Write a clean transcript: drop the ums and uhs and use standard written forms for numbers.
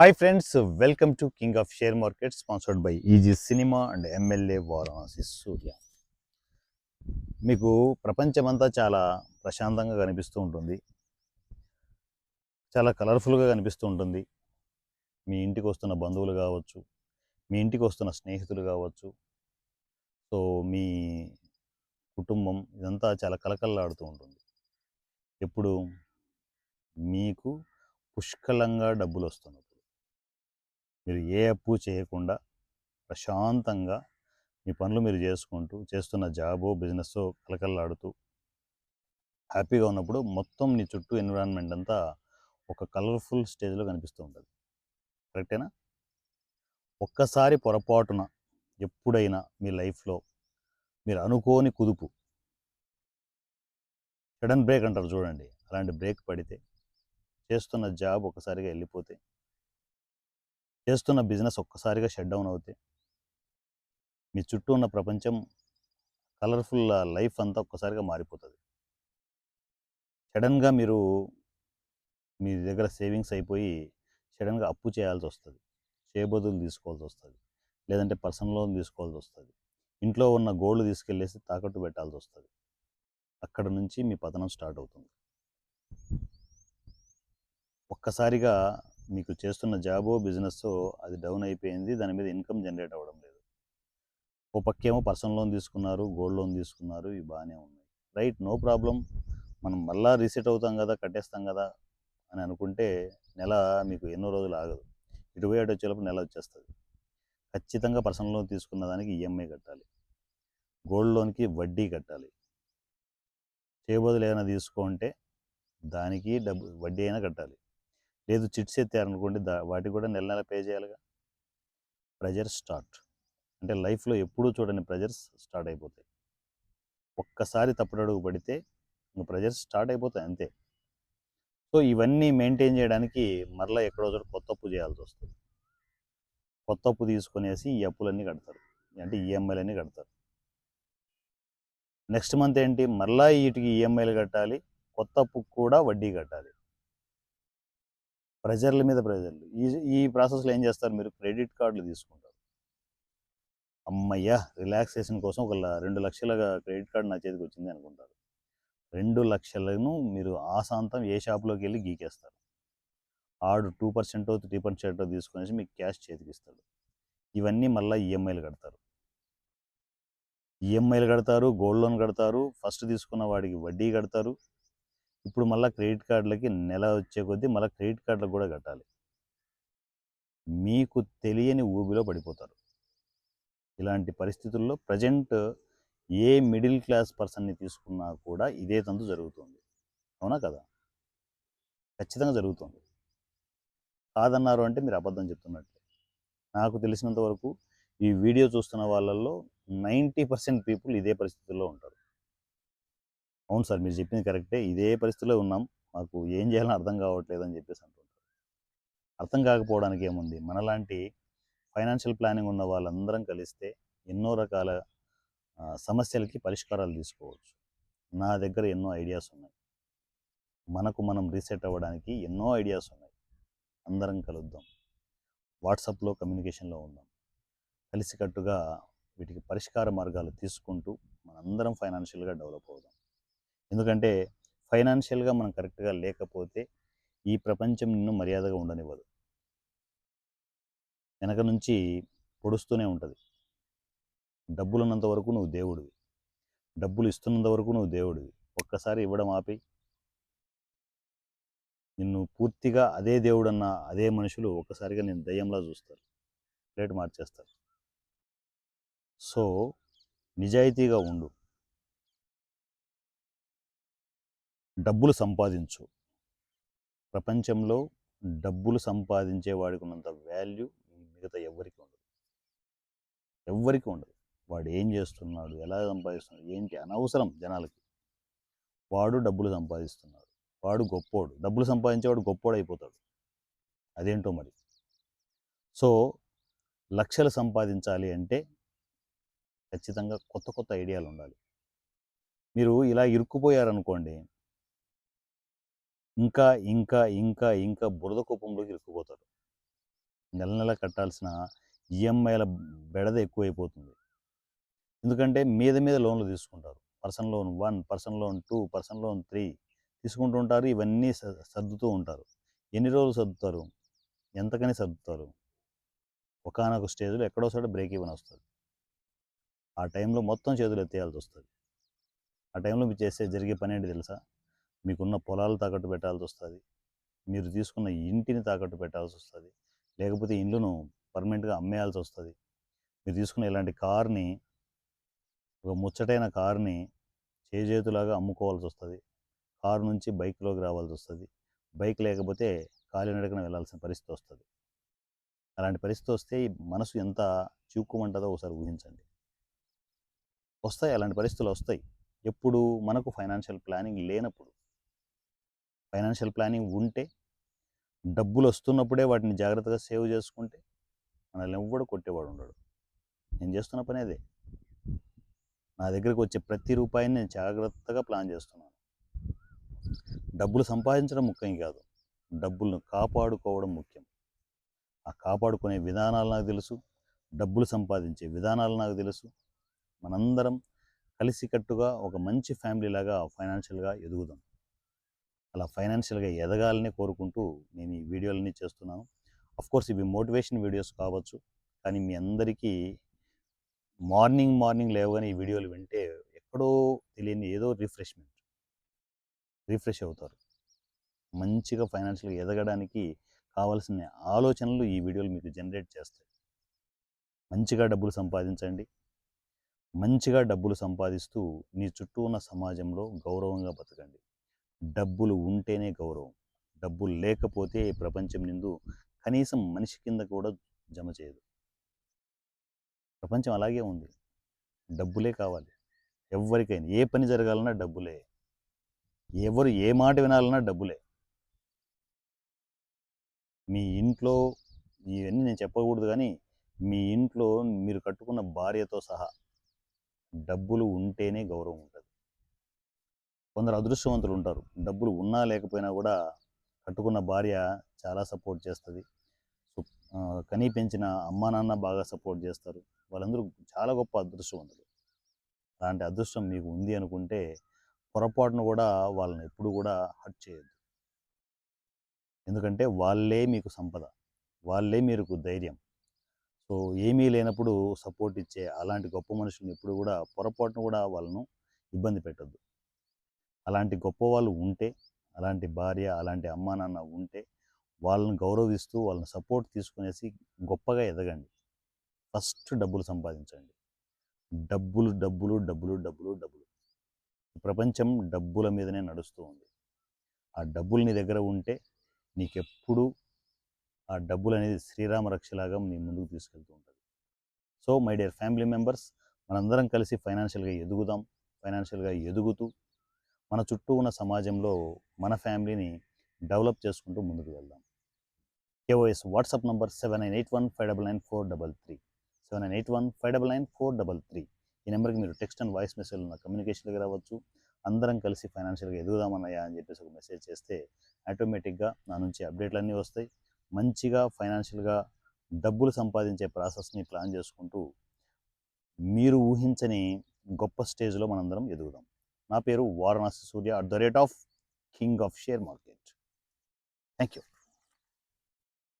Hi friends, welcome to king of share market sponsored by easy cinema and MLA Varanasi Surya. మీకు ప్రపంచమంతా చాలా ప్రశాంతంగా కనిపిస్తూ ఉంటుంది, చాలా కలర్ఫుల్గా కనిపిస్తూ ఉంటుంది. మీ ఇంటికి వస్తున్న బంధువులు కావచ్చు, మీ ఇంటికి వస్తున్న స్నేహితులు కావచ్చు, సో మీ కుటుంబం ఇదంతా చాలా కలకల్లాడుతూ ఉంటుంది. ఎప్పుడు మీకు పుష్కలంగా డబ్బులు వస్తున్నప్పుడు, మీరు ఏ అప్పు చేయకుండా ప్రశాంతంగా మీ పనులు మీరు చేసుకుంటూ చేస్తున్న జాబో బిజినెస్సో కలకల్లాడుతూ హ్యాపీగా ఉన్నప్పుడు మొత్తం నీ చుట్టూ ఎన్విరాన్మెంట్ అంతా ఒక కలర్ఫుల్ స్టేజ్లో కనిపిస్తూ ఉంటుంది. కరెక్టేనా? ఒక్కసారి పొరపాటున ఎప్పుడైనా మీ లైఫ్లో మీరు అనుకోని కుదుపు, సడన్ బ్రేక్ అంటారు చూడండి, అలాంటి బ్రేక్ పడితే, చేస్తున్న జాబ్ ఒక్కసారిగా వెళ్ళిపోతే, చేస్తున్న బిజినెస్ ఒక్కసారిగా షట్ డౌన్ అవుతే, మీ చుట్టూ ఉన్న ప్రపంచం కలర్ఫుల్ లైఫ్ అంతా ఒక్కసారిగా మారిపోతుంది. సడన్గా మీరు మీ దగ్గర సేవింగ్స్ అయిపోయి సడన్గా అప్పు చేయాల్సి వస్తుంది, చేయబదులు తీసుకోవాల్సి వస్తుంది, లేదంటే పర్సనల్ లోన్ తీసుకోవాల్సి వస్తుంది, ఇంట్లో ఉన్న గోల్డ్ తీసుకెళ్ళేసి తాకట్టు పెట్టాల్సి వస్తుంది. అక్కడ నుంచి మీ పతనం స్టార్ట్ అవుతుంది. ఒక్కసారిగా మీకు చేస్తున్న జాబో బిజినెస్సో అది డౌన్ అయిపోయింది, దాని మీద ఇన్కమ్ జనరేట్ అవ్వడం లేదు. ఓ పక్కేమో పర్సనల్ లోన్ తీసుకున్నారు, గోల్డ్ లోన్ తీసుకున్నారు, ఇవి బాగానే ఉన్నాయి. Right, no problem. మనం మళ్ళా రీసెట్ అవుతాం కదా, కట్టేస్తాం కదా అని అనుకుంటే నెల మీకు ఎన్నో రోజులు ఆగదు. ఇటు పోయి అటు వచ్చేలోపు నెల వచ్చేస్తుంది. ఖచ్చితంగా పర్సనల్ లోన్ తీసుకున్న దానికి ఈఎంఐ కట్టాలి, గోల్డ్ లోన్కి వడ్డీ కట్టాలి. చేయబోదులు ఏమైనా తీసుకుంటే దానికి డబ్బు వడ్డీ అయినా కట్టాలి. లేదు చిట్స్ ఎత్తారనుకోండి, వాటికి కూడా నెల నెల పే చేయాలిగా. ప్రెజర్ స్టార్ట్, అంటే లైఫ్లో ఎప్పుడూ చూడని ప్రెజర్స్ స్టార్ట్ అయిపోతాయి. ఒక్కసారి తప్పుడడుగు పడితే ఇంకా ప్రెజర్స్ స్టార్ట్ అయిపోతాయి అంతే. సో ఇవన్నీ మెయింటైన్ చేయడానికి మరలా ఎక్కడో చోట కొత్త అప్పు చేయాల్సి వస్తుంది. కొత్త అప్పు తీసుకునేసి ఈ అప్పులన్నీ కడతారు, అంటే ఈఎంఐలన్నీ కడతారు. నెక్స్ట్ మంత్ ఏంటి, మరలా వీటికి ఈఎంఐలు కట్టాలి, కొత్త అప్పుకు కూడా వడ్డీ కట్టాలి. ప్రెజర్ల మీద ప్రెజర్లు. ఈ ఈ ప్రాసెస్లో ఏం చేస్తారు, మీరు క్రెడిట్ కార్డులు తీసుకుంటారు. అమ్మయ్య, రిలాక్సేషన్ కోసం ఒక 2 లక్షల క్రెడిట్ కార్డు నా చేతికి వచ్చింది అనుకుంటారు. 2 లక్షలను మీరు ఆశాంతం ఏ షాప్లోకి వెళ్ళి గీకేస్తారు. ఆడు 2% 3% తీసుకునేసి మీకు క్యాష్ చేతికి ఇస్తాడు. ఇవన్నీ మళ్ళీ ఈఎంఐలు కడతారు. ఈఎంఐలు కడతారు, గోల్డ్ లోన్ కడతారు, ఫస్ట్ తీసుకున్న వాడికి వడ్డీ కడతారు. ఇప్పుడు మళ్ళీ క్రెడిట్ కార్డులకి నెల వచ్చే కొద్దీ మళ్ళీ క్రెడిట్ కార్డులకు కూడా కట్టాలి. మీకు తెలియని ఊబిలో పడిపోతారు. ఇలాంటి పరిస్థితుల్లో ప్రజెంట్ ఏ మిడిల్ క్లాస్ పర్సన్ని తీసుకున్నా కూడా ఇదే తంతు జరుగుతుంది. అవునా కదా? ఖచ్చితంగా జరుగుతుంది. కాదన్నారు అంటే మీరు అబద్ధం చెప్తున్నట్లే. నాకు తెలిసినంత వరకు ఈ వీడియో చూస్తున్న వాళ్ళల్లో 90% పీపుల్ ఇదే పరిస్థితుల్లో ఉంటారు. అవును సార్, మీరు చెప్పింది కరెక్టే, ఇదే పరిస్థితిలో ఉన్నాం, మాకు ఏం చేయాలని అర్థం కావట్లేదు అని చెప్పేసి అంటుంటారు. అర్థం కాకపోవడానికి ఏముంది, మనలాంటి ఫైనాన్షియల్ ప్లానింగ్ ఉన్న వాళ్ళందరం కలిస్తే ఎన్నో రకాల సమస్యలకి పరిష్కారాలు తీసుకోవచ్చు. నా దగ్గర ఎన్నో ఐడియాస్ ఉన్నాయి, మనకు మనం రీసెట్ అవ్వడానికి ఎన్నో ఐడియాస్ ఉన్నాయి. అందరం కలుద్దాం, వాట్సాప్లో కమ్యూనికేషన్లో ఉందాం, కలిసికట్టుగా వీటికి పరిష్కార మార్గాలు తీసుకుంటూ మనందరం ఫైనాన్షియల్గా డెవలప్ అవుదాం. ఎందుకంటే ఫైనాన్షియల్గా మనం కరెక్ట్గా లేకపోతే ఈ ప్రపంచం నిన్ను మర్యాదగా ఉండనివ్వదు. వెనక నుంచి పొడుస్తూనే ఉంటుంది. డబ్బులు ఉన్నంత వరకు నువ్వు దేవుడివి, డబ్బులు ఇస్తున్నంత వరకు నువ్వు దేవుడివి. ఒక్కసారి ఇవ్వడం ఆపి నిన్ను పూర్తిగా అదే దేవుడన్న అదే మనుషులు ఒక్కసారిగా నేను దయ్యంలా చూస్తారు, ప్లేట్ మార్చేస్తారు. సో నిజాయితీగా ఉండు, డబ్బులు సంపాదించు. ప్రపంచంలో డబ్బులు సంపాదించే వాడికి ఉన్నంత వాల్యూ మిగతా ఎవ్వరికి ఉండదు. ఎవ్వరికి ఉండదు. వాడు ఏం చేస్తున్నాడు, ఎలా సంపాదిస్తున్నాడు ఏంటి అనవసరం జనాలకి. వాడు డబ్బులు సంపాదిస్తున్నాడు, వాడు గొప్పోడు. డబ్బులు సంపాదించేవాడు గొప్పోడు అయిపోతాడు, అదేంటో మరి. సో లక్షలు సంపాదించాలి అంటే ఖచ్చితంగా కొత్త కొత్త ఐడియాలు ఉండాలి. మీరు ఇలా ఇరుక్కుపోయారనుకోండి, ఇంకా ఇంకా ఇంకా ఇంకా బురద కుప్పంలోకి ఇరుక్కుపోతారు. నెల నెల కట్టాల్సిన ఈఎంఐల బెడద ఎక్కువైపోతుంది. ఎందుకంటే మీద మీద లోన్లు తీసుకుంటారు. Personal loan 1, personal loan 2, personal loan 3 తీసుకుంటూ ఉంటారు. ఇవన్నీ సర్దుతూ ఉంటారు. ఎన్ని రోజులు సర్దుతారు? ఎంతకని సర్దుతారు? ఒకానొక స్టేజ్‌లో ఎక్కడో చోట బ్రేక్ ఈవెన్ వస్తది. ఆ టైంలో మొత్తం చేతులు ఎత్తేయాల్సొస్తది. ఆ టైంలో మీరు జరిగే పనేంటి తెలుసా? మీకున్న పొలాలు తాకట్టు పెట్టాల్సొస్తది. మీరు తీసుకున్న ఇంటిని తాకట్టు పెట్టాల్సొస్తది. లేకపోతే ఇల్లును పర్మనెంట్‌గా అమ్మేయాల్సొస్తది. మీరు తీసుకున్న ఇలాంటి కార్‌ని, ఒక ముచ్చటైన కార్‌ని చేజేతులాగా అమ్ముకోవాల్సొస్తది. కారు నుంచి బైక్‌లోకి రావాల్సొస్తది. బైక్ లేకపోతే కాలినడకన వెళ్ళాల్సిన పరిస్థితొస్తది. అలాంటి పరిస్థితొస్తే ఈ మనసు ఎంత చివుక్కుమంటదో ఒకసారి ఊహించండి. వస్తాయి, అలాంటి పరిస్థితులొస్తాయి. ఎప్పుడు? మనకు ఫైనాన్షియల్ ప్లానింగ్ లేనప్పుడు. ఫైనాన్షియల్ ప్లానింగ్ ఉంటే, డబ్బులొస్తున్నప్పుడే వాటిని జాగ్రత్తగా సేవ్ చేసుకుంటే, మనల్నెవ్వడు కొట్టేవాడుండడు. నేను చేస్తున్న పని అదే. నా దగ్గరకొచ్చే ప్రతి రూపాయిని నేను జాగ్రత్తగా ప్లాన్ చేస్తున్నాను. డబ్బులు సంపాదించడం ముఖ్యం కాదు. డబ్బులను కాపాడుకోవడం ముఖ్యం. ఆ కాపాడుకునే విధానాలు నాకు తెలుసు. డబ్బులు సంపాదించే విధానాలు నాకు తెలుసు. మనందరం కలిసికట్టుగా ఒక మంచి ఫ్యామిలీలాగా ఫైనాన్షియల్‌గా ఎదుగుదాం. అలా ఫైనాన్షియల్‌గా ఎదగాలని కోరుకుంటూ నేను ఈ వీడియోలన్నీ చేస్తున్నాను. ఆఫ్‌కోర్స్ ఇవి మోటివేషన్ వీడియోస్ కావచ్చు. కానీ మీ అందరికీ మార్నింగ్ లేవగానే ఈ వీడియోలు వింటే ఎక్కడో తెలియని ఏదో రిఫ్రెష్ అవుతారు. మంచిగా ఫైనాన్షియల్‌గా ఎదగడానికి కావాల్సిన ఆలోచనలు ఈ వీడియోలు మీకు జనరేట్ చేస్తాయి. మంచిగా డబ్బులు సంపాదించండి. మంచిగా డబ్బులు సంపాదిస్తూ మీ చుట్టూ ఉన్న సమాజంలో గౌరవంగా బతకండి. డబ్బులు ఉంటేనే గౌరవం. డబ్బులు లేకపోతే ఈ ప్రపంచం నిండు కనీసం మనిషి కింద కూడా జమ చేయదు. ప్రపంచం అలాగే ఉంది. డబ్బులే కావాలి. ఎవ్వరికైనా ఏ పని జరగాలన్నా డబ్బులే. ఎవరు ఏ మాట వినాలన్నా డబ్బులే. మీ ఇంట్లో ఇవన్నీ నేను చెప్పకూడదు కానీ, మీ ఇంట్లో మీరు కట్టుకున్న భార్యతో సహా డబ్బులు ఉంటేనే గౌరవం ఉంటది. కొందరు అదృష్టవంతులు ఉంటారు. డబ్బులు ఉన్నా లేకపోయినా కూడా కట్టుకున్న భార్య చాలా సపోర్ట్ చేస్తది. సో, కని పెంచిన అమ్మా, నాన్న బాగా సపోర్ట్ చేస్తారు. వాళ్ళందరూ చాలా గొప్ప అదృష్టవంతులు. అలాంటి అదృష్టం మీకు ఉంది అనుకుంటే పొరపాటున కూడా వాళ్ళని ఎప్పుడు కూడా హర్ట్ చేయొద్దు. ఎందుకంటే వాళ్ళే మీకు సంపద. వాళ్ళే మీకు ధైర్యం. సో, ఏమీ లేనప్పుడు సపోర్ట్ ఇచ్చే అలాంటి గొప్ప మనుషుల్ని ఎప్పుడు కూడా పొరపాటున కూడా వాళ్ళను ఇబ్బంది పెట్టొద్దు. అలాంటి గొప్పవాళ్ళు ఉంటే, అలాంటి భార్య, అలాంటి అమ్మా, నాన్న ఉంటే వాళ్ళని గౌరవిస్తూ, వాళ్ళని సపోర్ట్ తీసుకునేసి గొప్పగా ఎదగండి. ఫస్ట్ డబ్బులు సంపాదించండి. డబ్బులు, డబ్బులు, డబ్బులు, డబ్బులు, డబ్బులు. ప్రపంచం డబ్బుల మీదనే నడుస్తూ ఉంది. ఆ డబ్బులు నీ దగ్గర ఉంటే నీకెప్పుడూ ఆ డబ్బులనేది శ్రీరామ రక్షలాగా నీ ముందుకు తీసుకెళ్తూ ఉంటది. So, my dear family members, మనందరం కలిసి ఫైనాన్షియల్‌గా ఎదుగుదాం. ఫైనాన్షియల్‌గా ఎదుగుతూ మన చుట్టూ ఉన్న సమాజంలో మన ఫ్యామిలీని డెవలప్ చేసుకుంటూ ముందుకు వెళ్దాం. KOS WhatsApp number 7981599433 7981599433. ఈ నెంబర్‌కి మీరు టెక్స్ట్ అండ్ వాయిస్ మెసేజ్‌లో నా కమ్యూనికేషన్‌లోకి రావచ్చు. అందరం కలిసి ఫైనాన్షియల్‌గా ఎదుగుదామన్నయ్య అని చెప్పేసి ఒక మెసేజ్ చేస్తే ఆటోమేటిక్‌గా నా నుంచి అప్డేట్‌లన్నీ వస్తాయి. మంచిగా ఫైనాన్షియల్‌గా డబ్బులు సంపాదించే ప్రాసెస్‌ని ప్లాన్ చేసుకుంటూ మీరు ఊహించని గొప్ప స్టేజ్‌లో మనందరం ఎదుగుదాం. నా పేరు వారణాసి సూర్య @ king of share market. Thank you.